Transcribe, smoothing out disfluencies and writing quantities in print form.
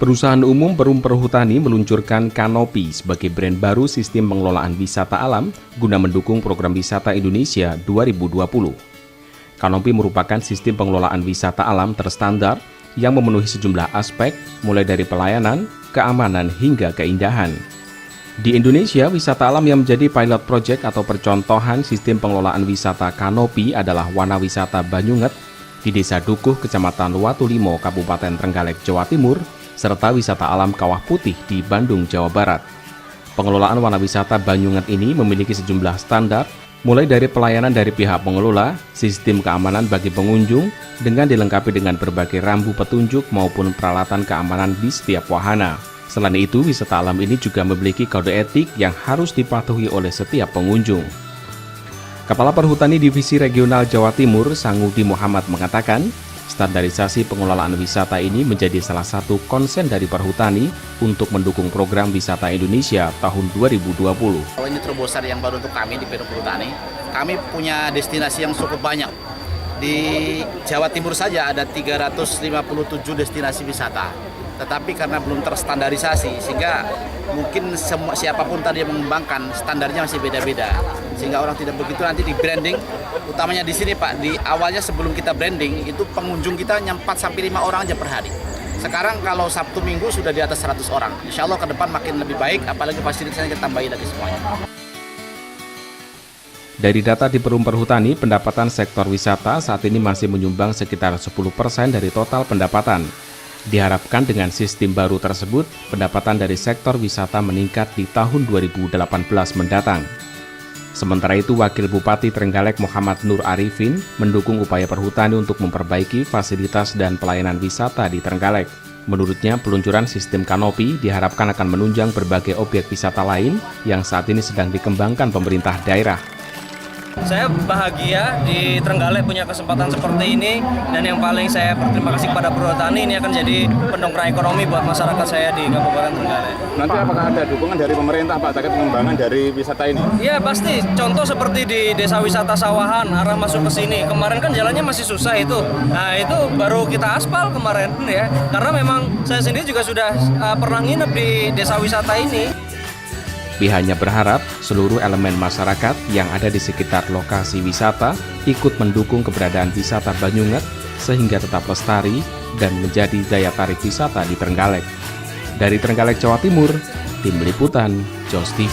Perusahaan umum Perum Perhutani meluncurkan Kanopi sebagai brand baru sistem pengelolaan wisata alam guna mendukung program wisata Indonesia 2020. Kanopi merupakan sistem pengelolaan wisata alam terstandar yang memenuhi sejumlah aspek mulai dari pelayanan, keamanan hingga keindahan. Di Indonesia, wisata alam yang menjadi pilot project atau percontohan sistem pengelolaan wisata Kanopi adalah Wana Wisata Banyunget di Desa Dukuh, Kecamatan Watulimo, Kabupaten Trenggalek, Jawa Timur, serta wisata alam Kawah Putih di Bandung, Jawa Barat. Pengelolaan Wana Wisata Banyunget ini memiliki sejumlah standar, mulai dari pelayanan dari pihak pengelola, sistem keamanan bagi pengunjung, dengan dilengkapi dengan berbagai rambu petunjuk maupun peralatan keamanan di setiap wahana. Selain itu, wisata alam ini juga memiliki kode etik yang harus dipatuhi oleh setiap pengunjung. Kepala Perhutani Divisi Regional Jawa Timur, Sangudi Muhammad mengatakan, standarisasi pengelolaan wisata ini menjadi salah satu konsen dari Perhutani untuk mendukung program wisata Indonesia tahun 2020. Ini terobosan yang baru untuk kami di Perhutani. Kami punya destinasi yang cukup banyak. Di Jawa Timur saja ada 357 destinasi wisata. Tetapi karena belum terstandarisasi, sehingga mungkin siapapun tadi yang mengembangkan, standarnya masih beda-beda. Sehingga orang tidak begitu nanti di branding, utamanya di sini Pak, di awalnya sebelum kita branding, itu pengunjung kita hanya 4-5 orang aja per hari. Sekarang kalau Sabtu Minggu sudah di atas 100 orang. Insya Allah ke depan makin lebih baik, apalagi fasilitasnya kita tambahin lagi semuanya. Dari data di Perum Perhutani, pendapatan sektor wisata saat ini masih menyumbang sekitar 10% dari total pendapatan. Diharapkan dengan sistem baru tersebut, pendapatan dari sektor wisata meningkat di tahun 2018 mendatang. Sementara itu, Wakil Bupati Trenggalek Muhammad Nur Arifin mendukung upaya Perhutani untuk memperbaiki fasilitas dan pelayanan wisata di Trenggalek. Menurutnya, peluncuran sistem Kanopi diharapkan akan menunjang berbagai objek wisata lain yang saat ini sedang dikembangkan pemerintah daerah. Saya bahagia di Trenggalek punya kesempatan seperti ini, dan yang paling saya berterima kasih kepada Perhutani, ini akan jadi pendongkrak ekonomi buat masyarakat saya di Kabupaten Trenggalek. Nanti apakah ada dukungan dari pemerintah Pak terkait pengembangan dari wisata ini? Iya pasti, contoh seperti di Desa Wisata Sawahan, arah masuk ke sini. Kemarin kan jalannya masih susah itu. Nah itu baru kita aspal kemarin ya, karena memang saya sendiri juga sudah pernah nginep di Desa Wisata ini. Pihaknya berharap seluruh elemen masyarakat yang ada di sekitar lokasi wisata ikut mendukung keberadaan wisata Banyunget sehingga tetap lestari dan menjadi daya tarik wisata di Trenggalek. Dari Trenggalek, Jawa Timur, Tim Liputan, JOS TV.